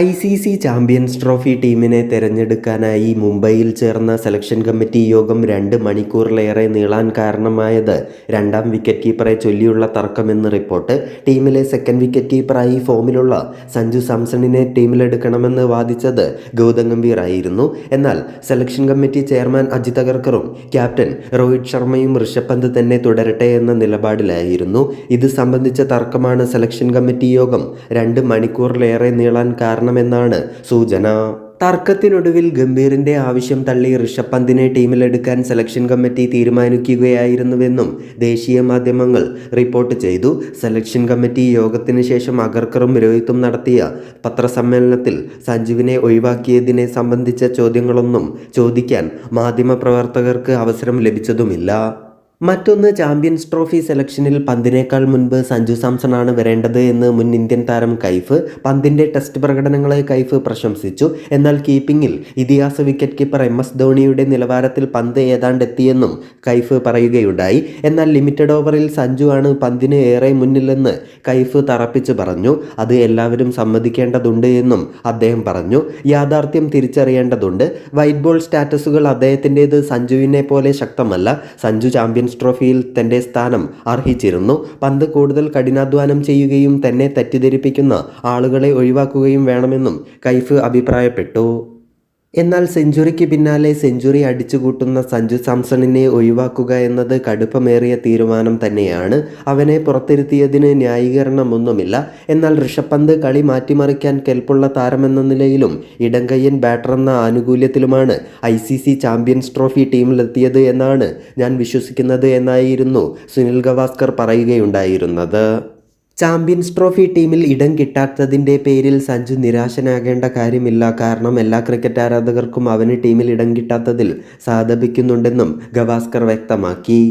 ICC champions trophy ടീമിനെ തെരഞ്ഞെടുക്കാനായി മുംബൈയിൽ ചേർന്ന സെലക്ഷൻ കമ്മിറ്റി യോഗം 2 മണിക്കൂറിലേറെ നീളാൻ കാരണമായത് രണ്ടാം വിക്കറ്റ് കീപ്പറെ ചൊല്ലിയുള്ള തർക്കമെന്ന് റിപ്പോർട്ട്. ടീമിലെ സെക്കൻഡ് വിക്കറ്റ് കീപ്പറായി ഫോമിലുള്ള സഞ്ജു സാംസണിനെ ടീമിലെടുക്കണമെന്ന് വാദിച്ചത് ഗൗതം ഗംഭീർ ആയിരുന്നു. എന്നാൽ സെലക്ഷൻ കമ്മിറ്റി ചെയർമാൻ അജിത് അഗർക്കറും ക്യാപ്റ്റൻ രോഹിത് ശർമ്മയും ഋഷഭ് പന്ത് തന്നെ തുടരട്ടെ എന്ന നിലപാടിലായിരുന്നു. ഇത് സംബന്ധിച്ച തർക്കമാണ് സെലക്ഷൻ കമ്മിറ്റി യോഗം 2 മണിക്കൂറിലേറെ നീളാൻ കാരണമെന്നാണ് സൂചന. തർക്കത്തിനൊടുവിൽ ഗംഭീറിന്റെ ആവശ്യം തള്ളി ഋഷഭ് പന്തിനെ ടീമിലെടുക്കാൻ സെലക്ഷൻ കമ്മിറ്റി തീരുമാനിക്കുകയായിരുന്നുവെന്നും ദേശീയ മാധ്യമങ്ങൾ റിപ്പോർട്ട് ചെയ്തു. സെലക്ഷൻ കമ്മിറ്റി യോഗത്തിന് ശേഷം അഗർക്കറും രോഹിത്തും നടത്തിയ പത്രസമ്മേളനത്തിൽ സഞ്ജുവിനെ ഒഴിവാക്കിയതിനെ സംബന്ധിച്ച ചോദ്യങ്ങളൊന്നും ചോദിക്കാൻ മാധ്യമപ്രവർത്തകർക്ക് അവസരം ലഭിച്ചതുമില്ല. മറ്റൊന്ന്, ചാമ്പ്യൻസ് ട്രോഫി സെലക്ഷനിൽ പന്തിനേക്കാൾ മുൻപ് സഞ്ജു സാംസണാണ് വരേണ്ടത് എന്ന് മുൻ ഇന്ത്യൻ താരം കൈഫ്. പന്തിൻ്റെ ടെസ്റ്റ് പ്രകടനങ്ങളെ കൈഫ് പ്രശംസിച്ചു. എന്നാൽ കീപ്പിംഗിൽ ഇതിഹാസ വിക്കറ്റ് കീപ്പർ MS ധോണിയുടെ നിലവാരത്തിൽ പന്ത് ഏതാണ്ട് എത്തിയെന്നും കൈഫ് പറയുകയുണ്ടായി. എന്നാൽ ലിമിറ്റഡ് ഓവറിൽ സഞ്ജു ആണ് പന്തിന് ഏറെ മുന്നിലെന്ന് കൈഫ് തറപ്പിച്ച് പറഞ്ഞു. അത് എല്ലാവരും സമ്മതിക്കേണ്ടതുണ്ട് എന്നും അദ്ദേഹം പറഞ്ഞു. യാഥാർത്ഥ്യം തിരിച്ചറിയേണ്ടതുണ്ട്. വൈറ്റ് ബോൾ സ്റ്റാറ്റസുകൾ അദ്ദേഹത്തിൻ്റേത് സഞ്ജുവിനെ പോലെ ശക്തമല്ല. സഞ്ജു ചാമ്പ്യൻസ് ട്രോഫിയിൽ തൻ്റെ സ്ഥാനം അർഹിച്ചിരുന്നു. പന്ത് കൂടുതൽ കഠിനാധ്വാനം ചെയ്യുകയും തന്നെ തെറ്റിദ്ധരിപ്പിക്കുന്ന ആളുകളെ ഒഴിവാക്കുകയും വേണമെന്നും കൈഫ് അഭിപ്രായപ്പെട്ടു. എന്നാൽ സെഞ്ചുറിക്ക് പിന്നാലെ സെഞ്ചുറി അടിച്ചുകൂട്ടുന്ന സഞ്ജു സാംസണിനെ ഒഴിവാക്കുക എന്നത് കടുപ്പമേറിയ തീരുമാനം തന്നെയാണ്. അവനെ പുറത്തിരുത്തിയതിന് ന്യായീകരണമൊന്നുമില്ല. എന്നാൽ ഋഷഭ് പന്ത് കളി മാറ്റിമറിക്കാൻ കെൽപ്പുള്ള താരമെന്ന നിലയിലും ഇടംകയ്യൻ ബാറ്ററെന്ന ആനുകൂല്യത്തിലുമാണ് ICC ചാമ്പ്യൻസ് ട്രോഫി ടീമിലെത്തിയത് എന്നാണ് ഞാൻ വിശ്വസിക്കുന്നത് എന്നായിരുന്നു സുനിൽ ഗവാസ്കർ പറയുകയുണ്ടായിരുന്നത്. ചാമ്പ്യൻസ് ട്രോഫി ടീമിൽ ഇടം കിട്ടാത്തതിൻ്റെ പേരിൽ സഞ്ജു നിരാശനാകേണ്ട കാര്യമില്ല. കാരണം എല്ലാ ക്രിക്കറ്റ് ആരാധകർക്കും അവന് ടീമിൽ ഇടം കിട്ടാത്തതിൽ സഹതപിക്കുന്നുണ്ടെന്നും ഗവാസ്കർ വ്യക്തമാക്കി.